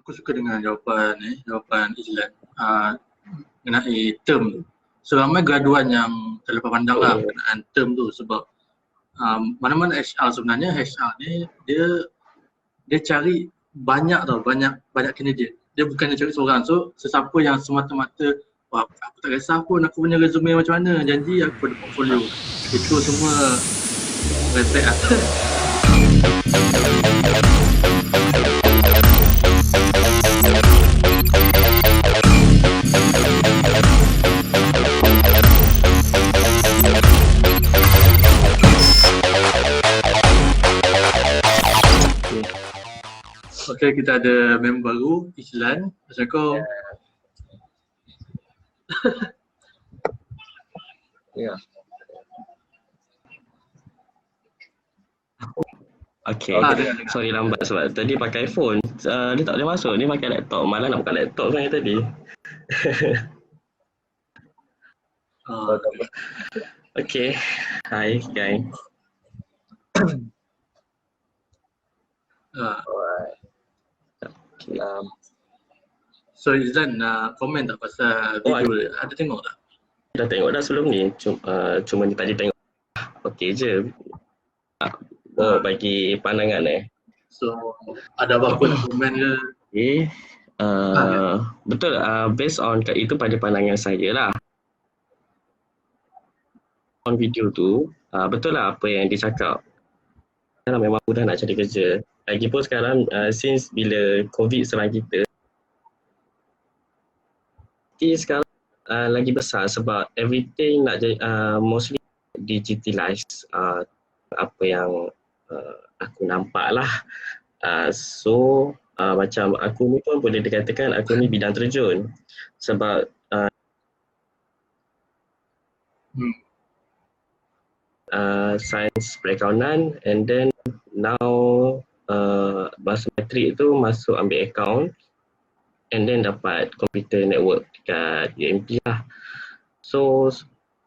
aku suka dengan jawapan Izlan mengenai term tu. So ramai graduan yang terlepas pandang lah berkenaan term tu sebab mana-mana HR sebenarnya, HR ni dia cari banyak candidate. Dia bukan cari seorang. So sesiapa yang semata-mata aku tak kisah pun aku punya resume macam mana, janji aku ada portfolio. Itu semua respect lah. Okay, kita ada member baru, Izlan. Assalamualaikum. Ya. Okay, sorry lambat sebab tadi pakai phone. Dia tak boleh masuk, ni pakai laptop. Malah nak buka laptop sebenarnya tadi. Okay, hi guys. Okay, So Izlan nak komen tak pasal video ada tengok tak? Dah tengok dah sebelum ni, cuma ni tadi tengok. Okay je. Bagi pandangan So ada apa-apa nak komen ke? Okay, betul, based on itu pada pandangan saya lah. On video tu, betul lah apa yang dia cakap. Memang mudah nak cari kerja. Lagipun sekarang, since bila COVID serang kita, sekarang lagi besar sebab everything nak jadi mostly digitalized, apa yang aku nampak lah. So macam aku ni pun boleh dikatakan aku ni bidang terjun sebab sains perakaunan, and then now masa matrik tu masuk ambil account, and then dapat computer network dekat UMP lah. So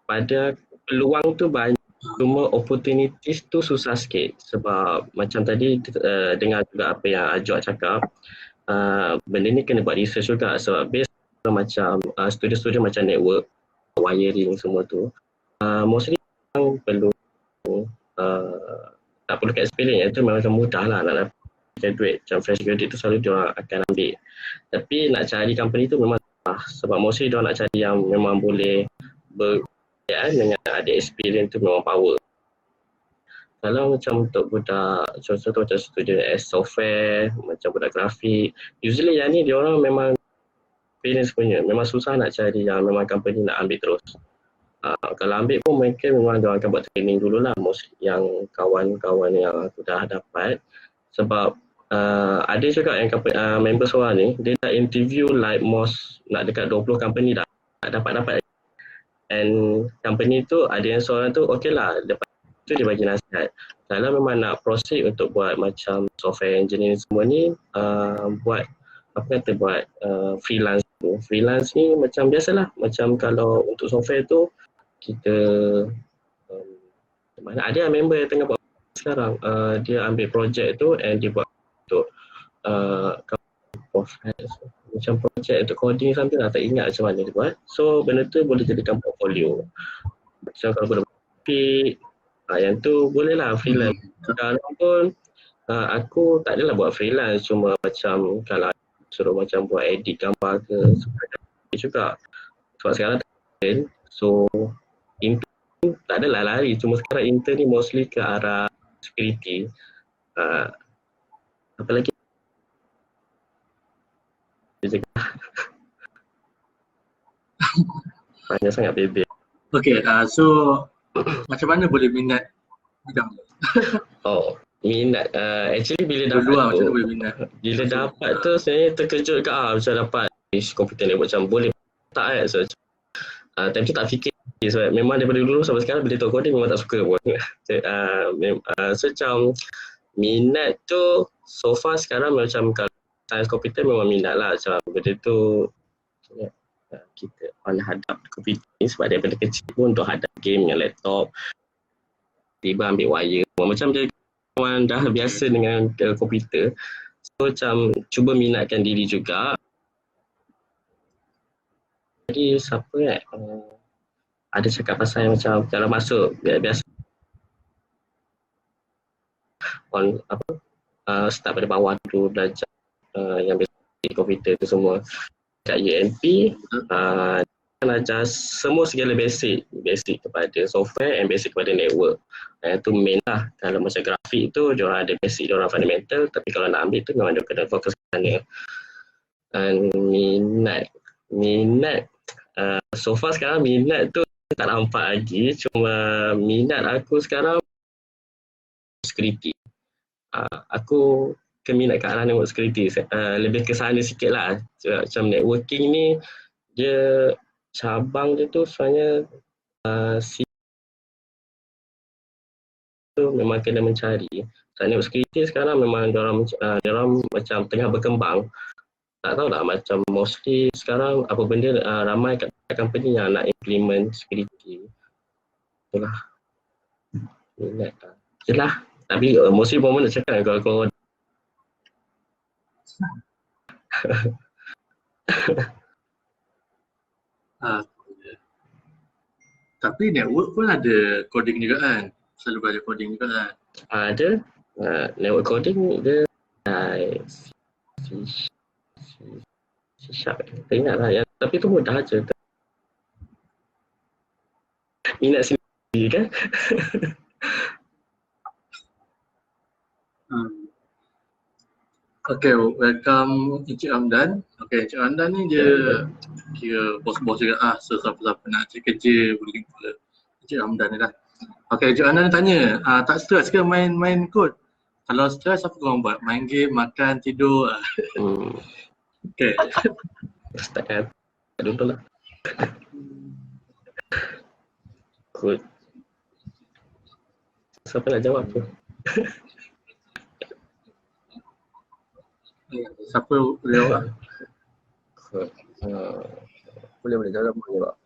pada peluang tu banyak, cuma opportunities tu susah sikit sebab macam tadi dengar juga apa yang Ajwa cakap, benda ni kena buat research juga sebab based macam studio-studio macam network, wiring semua tu, mostly perlu tak perlu experience, itu memang mudah lah nak dapat graduate. Macam fresh graduate tu selalu dia akan ambil, tapi nak cari company tu memang sebab mostly dia nak cari yang memang boleh dengan ada experience tu memang power. Kalau macam untuk budak, contoh macam student as software, macam budak grafik, usually yang ni dia orang memang experience punya, memang susah nak cari yang memang company nak ambil terus. Kalau ambil pun mereka memang dia akan buat training dulu lah, mostly yang kawan-kawan yang aku dah dapat. Sebab ada juga yang member seorang ni, dia dah interview like most nak dekat 20 company dah dapat. And company tu ada yang seorang tu okey lah, lepas tu dia bagi nasihat. Kalau memang nak proceed untuk buat macam software engineering semua ni, buat freelance tu. Freelance ni macam biasalah, macam kalau untuk software tu kita mana ada member yang tengah buat sekarang, dia ambil projek tu and dia buat untuk macam projek untuk coding something lah, tak ingat macam mana dia buat. So benda tu boleh jadikan portfolio. Macam kalau boleh grafik, yang tu boleh lah freelance. Sekarang pun aku tak adalah buat freelance, cuma macam kalau suruh macam buat edit gambar ke juga. Sebab sekarang so intern tak adalah lari, cuma sekarang intern ni mostly ke arah security. Apa lagi? Banyak sangat bebek. Okay, so macam mana boleh minat bidang ni? Minat. Actually bila dapat bila dapat tu saya terkejut ke macam dapat komputer ni macam boleh tak so, time tu tak fikir sebab memang daripada dulu sampai sekarang bila tahu coding memang tak suka pun. So macam minat tu so far sekarang macam kalau sains komputer memang minat lah, macam benda tu kita on hadap komputer ni sebab daripada kecil pun untuk hadap game yang laptop, tiba ambil wire macam dia memang dah biasa dengan komputer. macam cuba minatkan diri juga. Jadi siapa ada cakap pasal yang macam kalau masuk biasa start pada bawah tu belajar yang basic komputer tu semua. Kat UMP ajar semua segala basic kepada software and basic kepada network. Itu main lah. Kalau macam grafik tu diorang ada basic, diorang fundamental, tapi kalau nak ambil tu memang dia kena fokus ke sana. Minat so far sekarang minat tu tak nampak lagi, cuma minat aku sekarang security. Aku keminat ke arah network security, lebih ke sana sikit lah. Macam networking ni dia cabang dia tu sebenarnya tu memang kena mencari. Network security sekarang memang diorang macam tengah berkembang. Tak tahu lah, macam mostly sekarang apa benda ramai kat company yang nak implement security. Itulah. Minat lah. Itulah. Tapi mostly pun nak cakap kalau tapi network pun ada coding juga kan? Selalu belajar coding juga kan? Ada. Network coding dia C-sharp. Tak ingat lah. Tapi tu mudah je. Minat sendiri kan? Okay, welcome Encik Hamdan. Okay, Encik Hamdan ni dia kira bos-bos juga so siapa-siapa nak cari kerja boleh jumpa Encik Hamdan ni lah. Okay, Encik Hamdan tanya, tak stres ke main kod? Kalau stres apa korang buat? Main game, makan, tidur? Okay. Start kan dulu lah. Kod. Siapa nak jawab tu? Siapa boleh jawab? Boleh jawab, boleh jawab.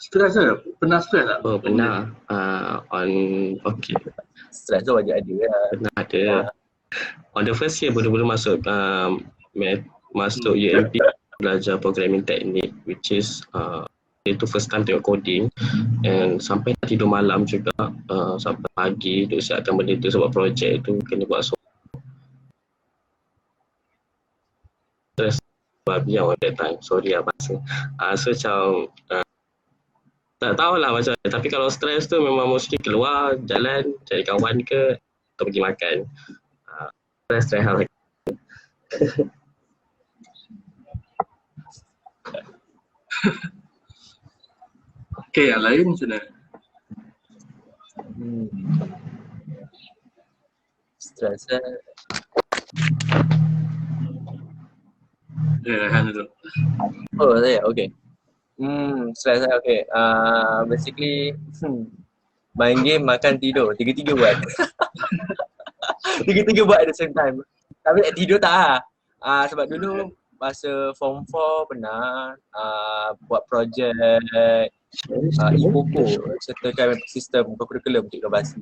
Stres ke? Pernah stres tak? Oh, pernah. Okay. Stres tu wajib ada lah. Pernah ada. On the first year baru masuk masuk UMP belajar programming teknik, which is itu first time tengok coding, and sampai tidur malam juga, sampai pagi duk siapkan benda tu sebab projek tu kena buat stress babi on that time, sorry lah bahasa. So macam tak tahulah macam mana, tapi kalau stress tu memang mesti keluar jalan cari kawan ke atau pergi makan. Stress lah. Okay, yang lain macam mana? Stres Rehan dulu. Oh, saya, okay. Stres okay. Basically, main game, makan, tidur. Tiga-tiga buat. Tiga-tiga buat at the same time. Tapi tidur tak lah. Sebab dulu masa form 4 pernah buat projek Ipoco, sertakan sistem curriculum untuk Bahasa.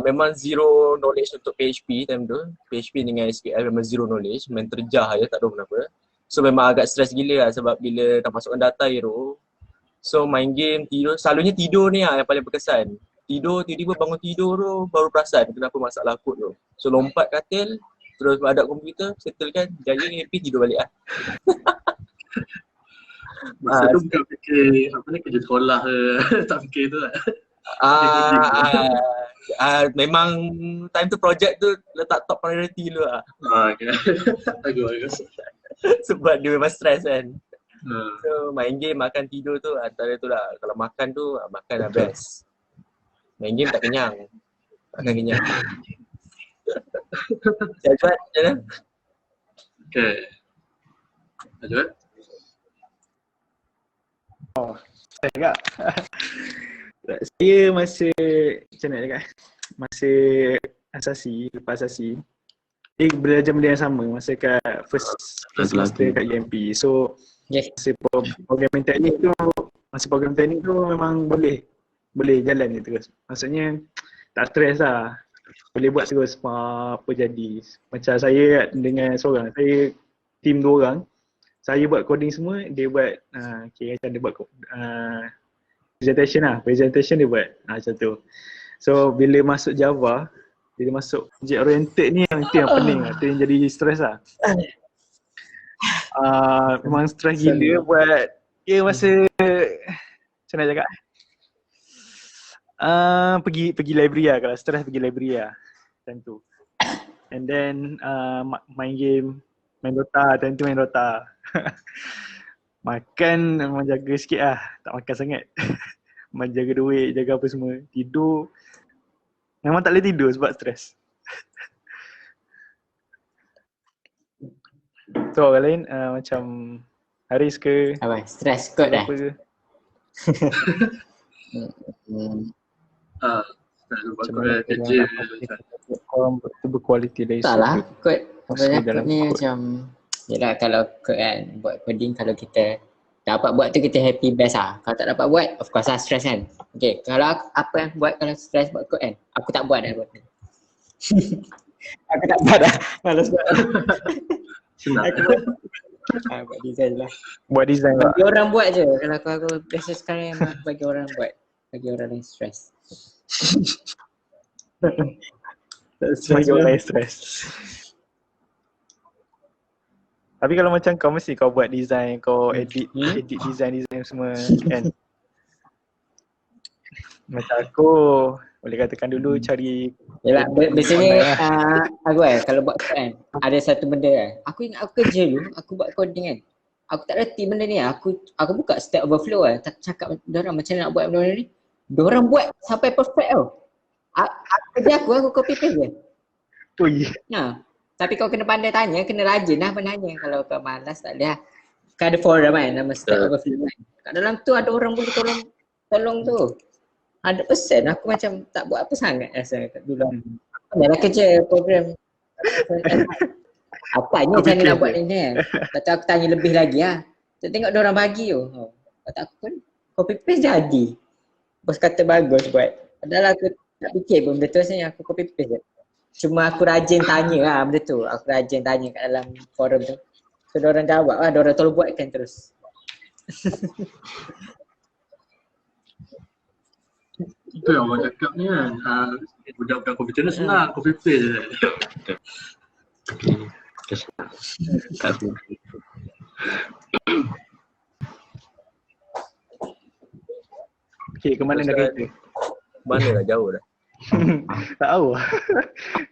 Memang zero knowledge untuk PHP time tu. PHP dengan SQL memang zero knowledge, main terjah je, tak tahu kenapa. So memang agak stres gila lah sebab bila tak masukkan data error. So main game, tidur, selalunya tidur ni lah yang paling berkesan. Tidur, tiba-tiba bangun tidur tu baru perasan kenapa masalah kod tu. So lompat katil, terus hadap komputer, settlekan, jaya happy, tidur balik lah. Masa tu bukan fikir apa ni, kerja sekolah ke, tak fikir tu lah. Memang time tu projek tu letak top priority dulu lah. Okay. Bagus. Sebab dia memang stress kan. So main game, makan, tidur tu antara tu lah. Kalau makan tu, makan dah best. Main game tak kenyang. Takkan kenyang. Syazwan macam mana? Okay. Syazwan? Saya juga. Saya masa macam mana cakap, masa asasi, lepas asasi, belajar benda yang sama masa kat first semester kat UMP. So masa program teknik tu memang boleh jalan je terus. Maksudnya tak stres lah. Boleh buat terus apa jadi. Macam saya dengan seorang, saya team 2 orang. Saya buat coding semua, dia buat okay, macam dia buat presentation lah. Presentation dia buat macam tu. So bila masuk Java, bila masuk object oriented ni yang itu yang pening lah. Tu yang jadi stres lah. Memang stres gila buat dia masa macam mana cakap? Pergi library lah, kalau stres pergi library lah. Macam tu. And then main game, main Dota, time tu main Dota. Makan memang jaga sikit lah, tak makan sangat. Memang jaga duit, jaga apa semua. Tidur, memang tak boleh tidur sebab stres. So orang lain macam Haris ke? Apa? Stres kot dah. Apa ke? Macam mana kerja Korang berkualiti dari Tak lah, kot. Masuk Apa dalam ni kod. macam, yelah kalau kot kan, buat coding kalau kita dapat buat tu kita happy best lah. Kalau tak dapat buat, of course lah stress kan. Okay, kalau apa yang buat kalau stress buat code kan, aku tak buat dah buat ni. Aku tak buat dah, malas buat. senang. Aku buat, buat design lah. Buat design lah. Bagi orang buat je, kalau aku biasa sekarang memang bagi orang buat. Bagi orang yang stress. Bagi orang yang stres. Tapi kalau macam kau mesti kau buat design, kau edit design semua kan. Macam aku boleh katakan dulu cari Yelah, biasanya aku kalau buat code kan, ada satu benda kan. Aku ingat aku kerja dulu, aku buat coding kan. Aku tak reti benda ni. Aku buka Stack Overflow kan, tak cakap diorang macam mana nak buat benda ni. Diorang buat sampai perfect tau. Kerja aku copy paste je. ui. Tapi kau kena pandai tanya, kena rajin lah penanya. Kalau kau malas tak boleh lah. Kan ada forum kan, nama Stack Overflow kan. Kat dalam tu ada orang boleh tolong tu. 100% aku macam tak buat apa sangat rasa dulu. Dah kerja program. Apa ni macam mana nak buat ni kan. Kata aku tanya lebih lagi lah. Tak tengok diorang bagi tu. Kata aku pun copy paste jadi. Bos kata bagus buat. Padahal aku tak fikir pun benda tu sebenarnya aku copy paste je. Cuma aku rajin tanya lah benda tu. Aku rajin tanya kat dalam forum tu. So diorang jawab lah, diorang tolong buatkan terus. Itu yang orang cakap ni kan, budak-budak komputer ni senang, copy paste je. Okay, ke mana nak kereta? Mana lah jauh dah. Tak tahu.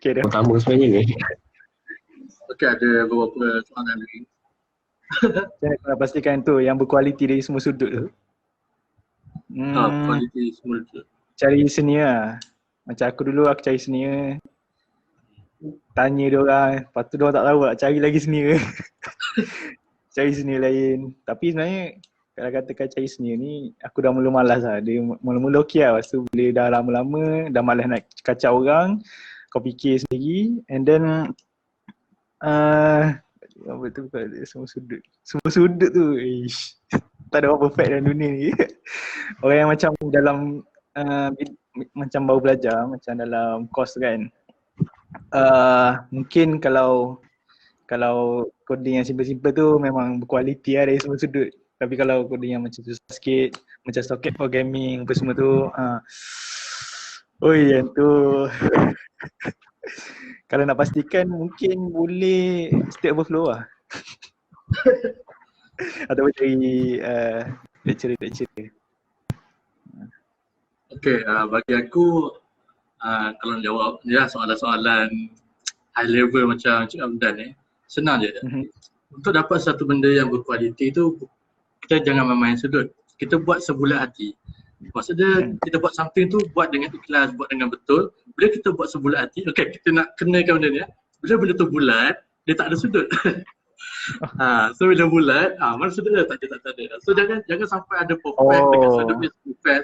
Okay dah. Pertama sebenarnya ni. Okey, ada beberapa soalan lagi. Saya nak pastikan tu yang berkualiti dari semua sudut tu. Kualiti semua tu. Cari senior lah. Macam aku dulu aku cari senior. Tanya dia orang, lepas tu dia orang tak tahu nak cari lagi senior. Cari senior lain. Tapi sebenarnya kalau katakan cari senior ni, aku dah mula malas lah. Dia mula-mula okey lah. Lepas tu bila dah lama-lama, dah malas nak kacau orang, kau fikir sendiri. And then betul semua sudut tu. Tak ada orang perfect dalam dunia ni. Orang yang macam dalam macam baru belajar, macam dalam course kan. Mungkin kalau coding yang simple-simple tu memang berkualiti lah dari semua sudut. Tapi kalau coding yang macam susah sikit, macam socket programming apa semua tu, yang tu kalau nak pastikan mungkin boleh Stack Overflow lah. Ataupun cari lecturer. Okey, bagi aku kalau nak jawab ya soalan-soalan high level macam Cik Abdan ni, senang je. Untuk dapat satu benda yang berkualiti tu, kita jangan main-main sudut. Kita buat sebulat hati. Maksudnya kita buat something tu buat dengan ikhlas, buat dengan betul. Bila kita buat sebulat hati, okey kita nak kenakan benda ni. Bila benda tu bulat, dia tak ada sudut. So bila bulat, mana sudut dia? Tak ada. So jangan sampai ada perfect dengan sudut ni perfect.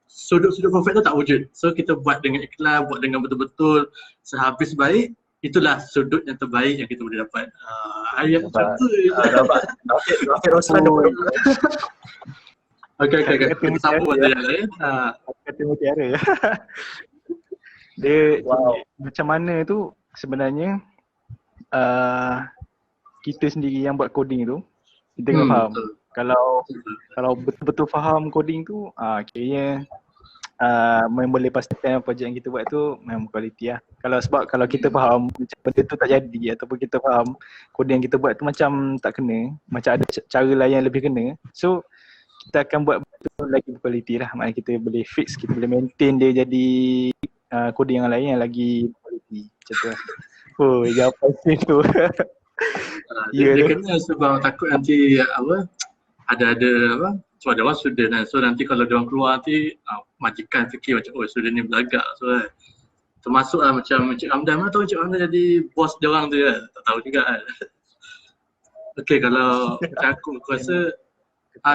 Sudut perfect tu tak wujud. So kita buat dengan ikhlas, buat dengan betul-betul sehabis baik, itulah sudut yang terbaik yang kita boleh dapat. Ayat macam tu. Rafiq Roslan Okey. Kata Kita sambung mutiara pada yang lain. Kata mutiara. Dia Wow. macam mana tu sebenarnya kita sendiri yang buat coding tu, kita kena faham. Betul. Kalau betul-betul faham coding tu, kiranya memang boleh pastikan projek yang kita buat tu memang kualiti lah. Kalau kita faham macam benda tu tak jadi ataupun kita faham coding yang kita buat tu macam tak kena, macam ada cara lain yang lebih kena, so kita akan buat betul lagi berkualiti lah. Maknanya kita boleh fix, kita boleh maintain dia jadi coding yang lain yang lagi berkualiti. Macam tu lah. Oh, jawapan saya tu. Dia kena sebab takut nanti ada so ada orang student kan, so nanti kalau dia orang keluar nanti majikan fikir macam student ni belagak, so termasuklah macam Encik Hamdan tahu Encik Hamdan jadi bos dia orang tu kan, tak tahu juga kan. Okey, kalau macam aku rasa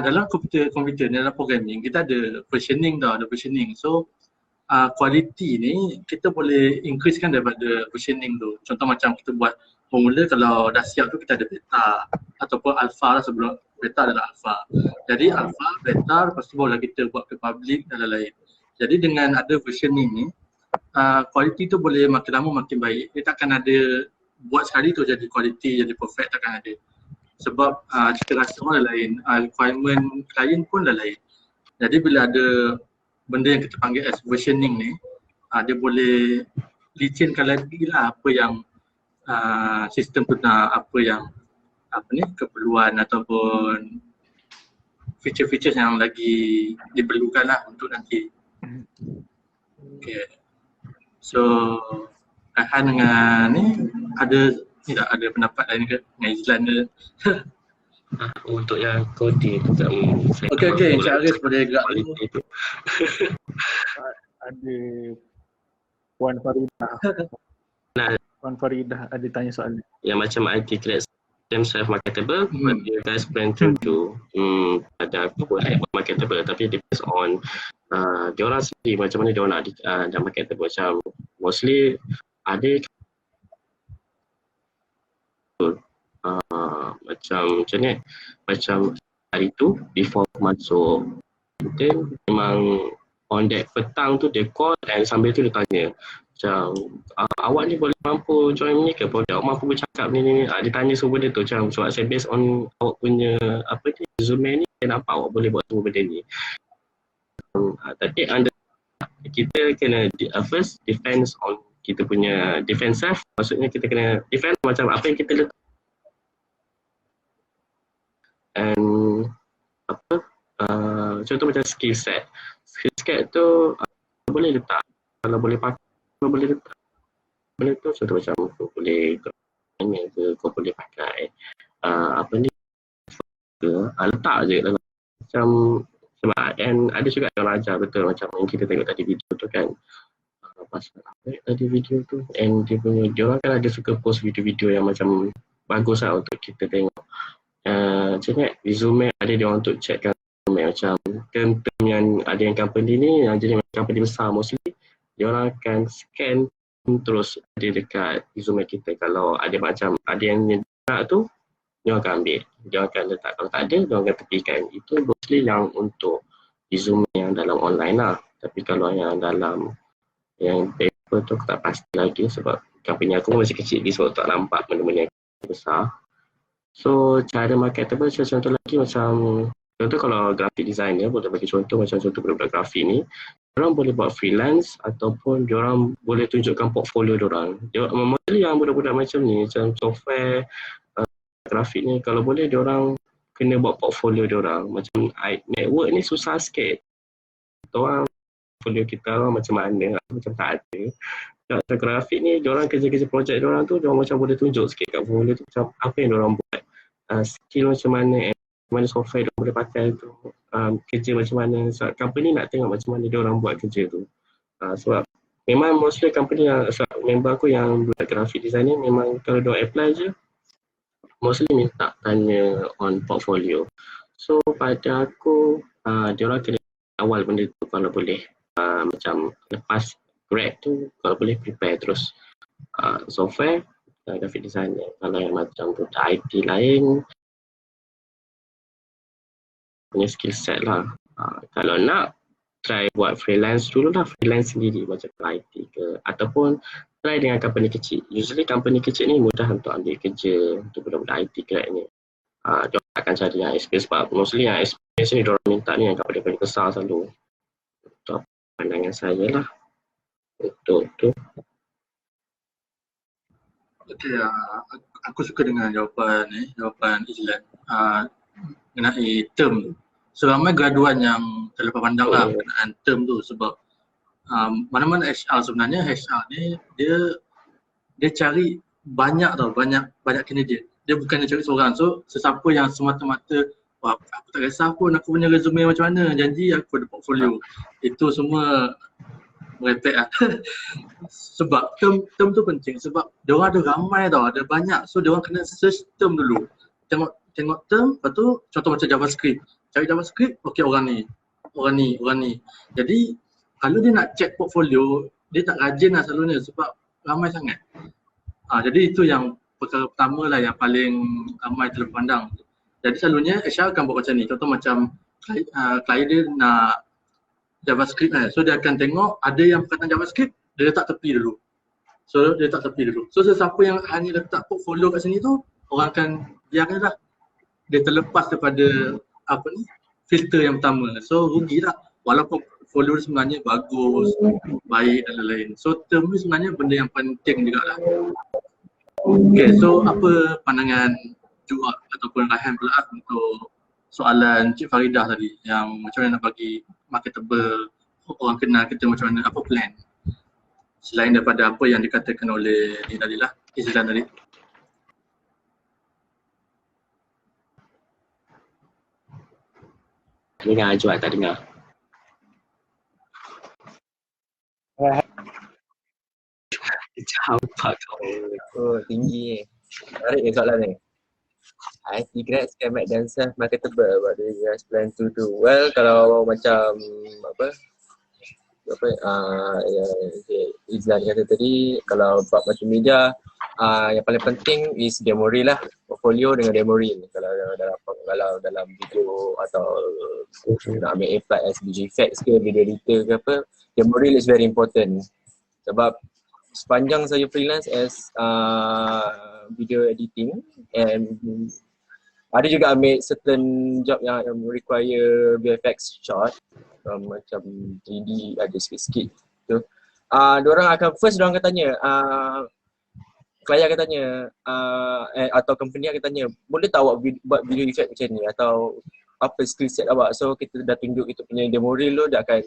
dalam komputer ni, dalam programming kita ada versioning tau, so kualiti ni kita boleh increasekan daripada versioning tu. Contoh macam kita buat formula, kalau dah siap tu kita ada beta ataupun alpha lah, sebelum beta adalah alpha. Jadi alpha, beta, lepas tu barulah kita buat ke public dan lain-lain. Jadi dengan ada versioning ni, kualiti tu boleh makin lama makin baik. Dia takkan ada buat sekali tu jadi kualiti, jadi perfect, takkan ada. Sebab cita rasa orang dah lain, requirement klien pun dah lain. Jadi bila ada benda yang kita panggil as versioning ni, dia boleh licinkan lagi lah apa yang sistem tu nak, apa yang keperluan ataupun feature-feature yang lagi diperlukan lah untuk nanti. Okay. So Rehan dengan ni ada pendapat lain ke dengan Izlan ke? Untuk yang coding tu Okey, Encik Aris boleh gerak dulu. Ada Puan Faridah. Puan Faridah ada tanya soalan. Yang macam IT create themselves marketable, what do you guys plan to do? Pada aku boleh buat marketable, tapi depends on diorang sendiri macam mana diorang nak marketable. Macam mostly ada macam ni, macam hari tu before masuk kita memang on that petang tu dia call dan sambil tu dia tanya macam awak ni boleh mampu join ni ke, boleh awak mampu bercakap ni. Dia tanya semua benda tu macam sebab saya based on awak punya resume ni, saya nampak awak boleh buat semua benda ni. Tapi kita kena first defense on kita punya defense self, maksudnya kita kena defend macam apa yang kita letak. And contoh macam skill set tu boleh letak, kalau boleh pakai boleh letak benda tu. Contoh macam kau boleh kau boleh pakai letak je dalam macam sebab and ada juga yang ajar betul macam yang kita tengok tadi video tu kan, pasal tadi video tu, and dia orang kan ada suka post video-video yang macam bagus lah untuk kita tengok. Macam ni resume ada dia orang untuk checkkan resume, macam term yang ada yang company ni yang jadi company besar, mostly dia orang akan scan terus ada dekat resume kita. Kalau ada macam ada yang nak tu dia akan ambil, dia akan letak, kalau tak ada dia akan tepikan. Itu mostly yang untuk resume yang dalam online lah. Tapi kalau yang dalam yang paper tu aku tak pasti lagi sebab company aku masih kecil ni, sebab tak nampak benda-benda yang besar. So cara marketable contoh lagi macam contoh kalau graphic designer, boleh bagi contoh macam contoh budak-budak grafik ni, diorang boleh buat freelance ataupun diorang boleh tunjukkan portfolio diorang. Mostly yang budak-budak macam ni, macam software grafik ni, kalau boleh diorang kena buat portfolio diorang. Macam network ni susah sikit. Diorang portfolio kita orang macam mana, macam tak ada. Macam grafik ni, diorang kerja-kerja projek diorang tu, diorang macam boleh tunjuk sikit kat portfolio tu macam apa yang diorang buat, skill macam mana software diorang boleh pakai tu, kerja macam mana. Sebab company nak tengok macam mana diorang buat kerja tu. Sebab memang mostly company yang member aku yang buat graphic design ni, memang kalau diorang apply je mostly minta tanya on portfolio. So pada aku diorang kena awal benda tu kalau boleh, macam lepas grad tu kalau boleh prepare terus software graphic designer. Kalau yang macam tu IT lain punya skill set lah, Kalau nak try buat freelance dulu lah, freelance sendiri macam IT ke, ataupun try dengan company kecil. Usually company kecil ni mudah untuk ambil kerja untuk budak-budak IT grad ni. Diorang akan cari yang experience, sebab mostly yang experience ni diorang minta ni yang company besar selalu. Itu pandangan saya lah untuk tu. Okey, aku suka dengan jawapan Izlan mengenai term tu. So ramai graduan yang terlepas pandang lah berkenaan term tu, sebab mana-mana HR sebenarnya, HR ni dia cari banyak candidate. Dia bukannya cari seorang. So sesiapa yang semata-mata aku tak kisah pun aku punya resume macam mana, janji aku ada portfolio. Itu semua merepek lah. Sebab term tu penting, sebab diorang ada ramai tau, ada banyak. So diorang kena search term dulu. Tengok term, lepas tu contoh macam JavaScript. Cari JavaScript, okey orang ni. Jadi kalau dia nak check portfolio, dia tak rajin lah selalunya sebab ramai sangat. Jadi itu yang perkara pertama lah yang paling ramai terpandang. Jadi selalunya HR akan buat macam ni. Contoh macam klien dia nak JavaScript kan. So dia akan tengok ada yang perkataan JavaScript, dia letak tepi dulu. So sesiapa yang hanya letak portfolio kat sini tu, orang akan biarkan lah. Dia terlepas daripada filter yang pertama. So rugi lah. Walaupun portfolio sebenarnya bagus, baik dan lain-lain. So term ni sebenarnya benda yang penting jugalah. Okay, so apa pandangan Juak ataupun Raihan pula untuk soalan Cik Faridah tadi, yang macam mana nak bagi marketable, orang kenal kita macam mana, apa plan selain daripada apa yang dikatakan oleh ni tadi lah, Izlan tadi. Dengar Juat, tak dengar. Campak kau. Oh, tinggi ni. Menarik soalan ni. IT grads can make themselves marketable, what do you guys plan to do? Well, kalau macam Izlan kata tadi, kalau bab macam media, yang paling penting is demo reel lah, portfolio dengan demo reel. Kalau dalam video atau nak ambil apply as video effects ke, video editor ke apa, demo reel is very important. Sebab sepanjang saya freelance as video editing, and ada juga ambil certain job yang require VFX shot, macam 3D ada sikit-sikit tu. Diorang akan diorang akan tanya, klien akan tanya atau company akan tanya, boleh tak awak buat video effect macam ni, atau apa skill set awak. So kita dah tunjuk kita punya demo reel tu, dia akan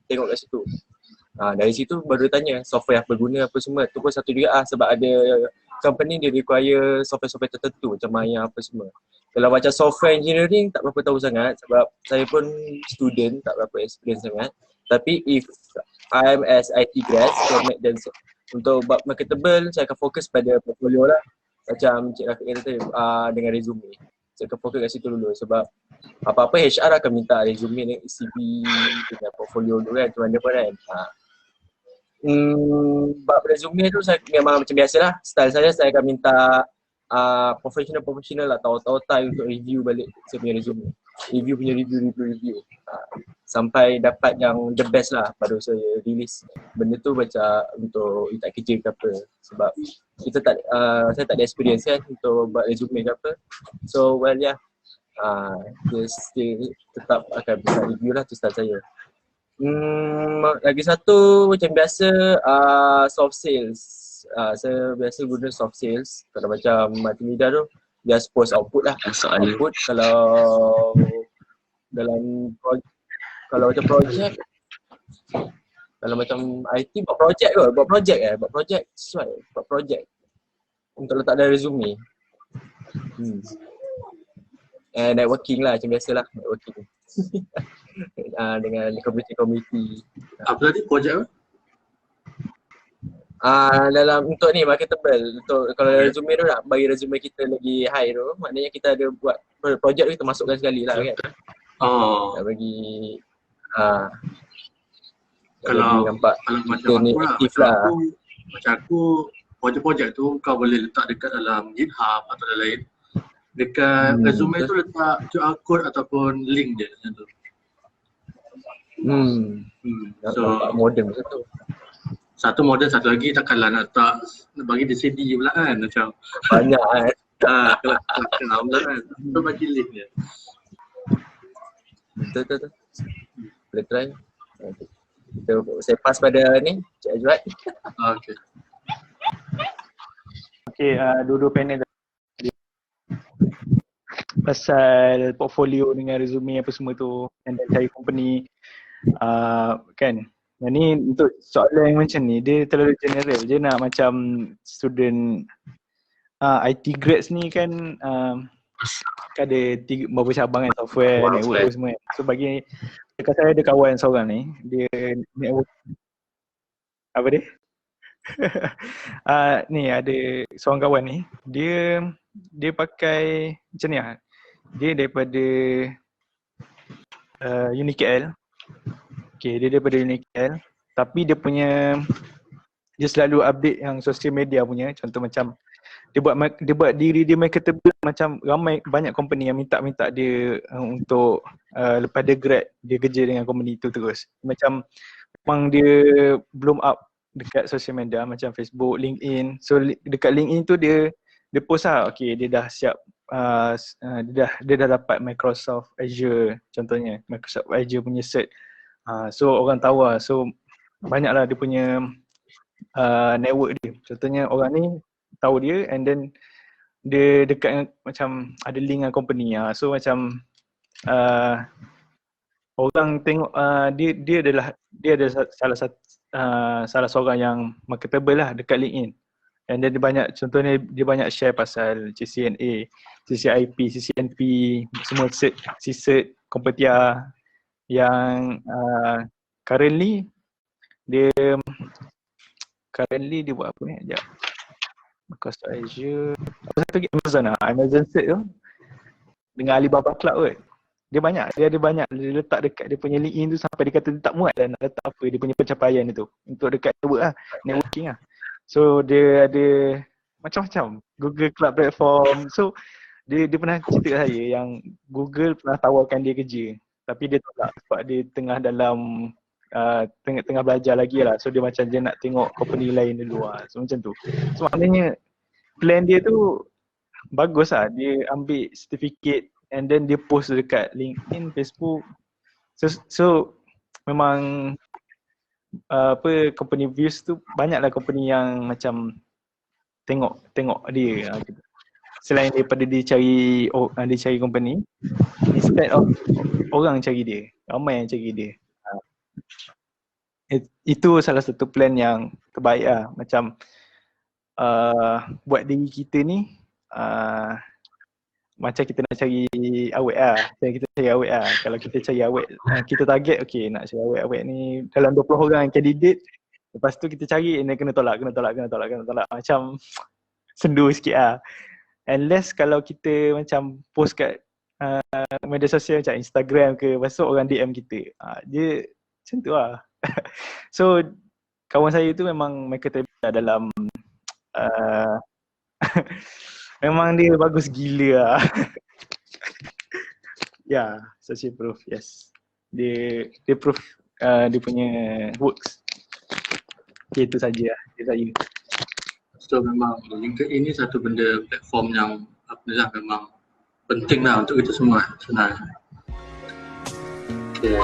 tengok kat situ. Dari situ baru tanya software apa guna apa semua. Tu pun satu juga sebab ada company dia require software-software tertentu macam Maya apa semua. Kalau macam software engineering tak berapa tahu sangat sebab saya pun student, tak berapa experience sangat. Tapi if I'm as IT grad, untuk bab marketable saya akan fokus pada portfolio lah. Macam Cik Rafiq kata tadi, dengan resume. Saya akan fokus kat situ dulu sebab apa-apa HR akan minta resume dengan CV dengan portfolio dulu kan, macam mana pun kan. Bab resume tu saya memang macam biasalah, style saya akan minta professional lah, tahu time untuk review balik saya punya resume. Review. Sampai dapat yang the best lah baru saya release. Benda tu macam untuk tak kerja ke apa. Sebab kita saya tak ada experience kan untuk buat resume ke apa. So well yeah, dia tetap akan bisa review lah, tu style saya. Lagi satu macam biasa soft sales. Saya biasa guna soft sales. Kalau macam multimedia tu just post output lah. Output kalau dalam kalau macam projek, kalau macam IT buat projek sesuai buat projek untuk letak dalam resume. Networking lah macam biasalah, networking. Dengan community. Apa tadi projek apa? Dalam untuk ni marketable, untuk kalau resume tu nak bagi resume kita lagi high tu, maknanya kita ada buat projek tu, kita masukkan sekali lah kan. Nak bagi kalau nampak macam ni aktif lah. Macam aku projek-projek tu kau boleh letak dekat dalam GitHub atau lain. Dekat resume tu letak QR code ataupun link dia macam tu. So modern macam tu. satu model, satu lagi takkanlah nak bagi dia CD pula kan, macam Banyak kan. kelakar pula kan. So bagi link dia. Betul. Boleh try. Saya pass pada ni, Cik Azwat. Okay. Okay, dua-dua panel tadi pasal portfolio dengan resume apa semua tu, and then cari company kan. Yang ni untuk soalan yang macam ni, dia terlalu general je nak macam student IT grads ni kan ada beberapa cabang kan, software, network semua kan. So bagi dekat saya ada kawan seorang ni, dia network apa dia? Ni ada seorang kawan ni, dia pakai macam ni lah. Dia daripada UniKL. Okay, dia daripada UniKL, tapi dia selalu update yang social media punya. Contoh macam dia buat diri dia marketable, macam banyak company yang minta dia untuk lepas dia grad dia kerja dengan company tu terus. Macam memang dia belum up dekat social media macam Facebook, LinkedIn. So dekat LinkedIn tu dia post lah, okay dia dah siap, dia dah dapat Microsoft Azure contohnya, Microsoft Azure punya cert. So orang tahu lah, so banyaklah dia punya network dia. Contohnya orang ni tahu dia, and then dia dekat dengan, macam ada link dengan company. So macam orang tengok dia adalah salah seorang yang marketable lah dekat LinkedIn. And then dia banyak share pasal CCNA, CCIP, CCNP, semua cert, Kompetia yang currently dia buat apa ni? Sekejap. Microsoft Azure, apa satu lagi, Amazon cert tu dengan Alibaba Cloud kot. Dia letak dekat dia punya LinkedIn tu sampai dia kata dia tak muat dah nak letak apa dia punya pencapaian itu untuk dekat network lah, networking lah. So dia ada macam-macam Google Cloud Platform. So dia pernah cerita kat saya yang Google pernah tawarkan dia kerja, tapi dia tolak sebab dia tengah dalam tengah belajar lagi lah. So dia nak tengok company lain dulu lah. So macam tu. So maknanya plan dia tu bagus lah. Dia ambil certificate and then dia post dekat LinkedIn, Facebook. So memang company views tu banyaklah company yang macam tengok dia gitu. Selain daripada dia cari company, instead of orang cari dia, ramai yang cari dia. Itu salah satu plan yang terbaik lah. Macam buat diri kita ni macam kita nak cari awet lah. Kalau kita cari awet, kita target okay nak cari awet ni dalam 20 orang candidate. Lepas tu kita cari and then kena tolak. Macam sendu sikit lah. Unless kalau kita macam post kat media sosial macam Instagram ke, lepas tu orang DM kita. Dia macam tu lah. So kawan saya tu memang marketable dalam memang dia bagus gila lah. Ya, social proof, yes. Dia proof dia punya works. Okay, itu saja lah dari saya. So memang LinkedIn ini satu benda, platform yang memang penting lah untuk kita semua sebenarnya. Okay.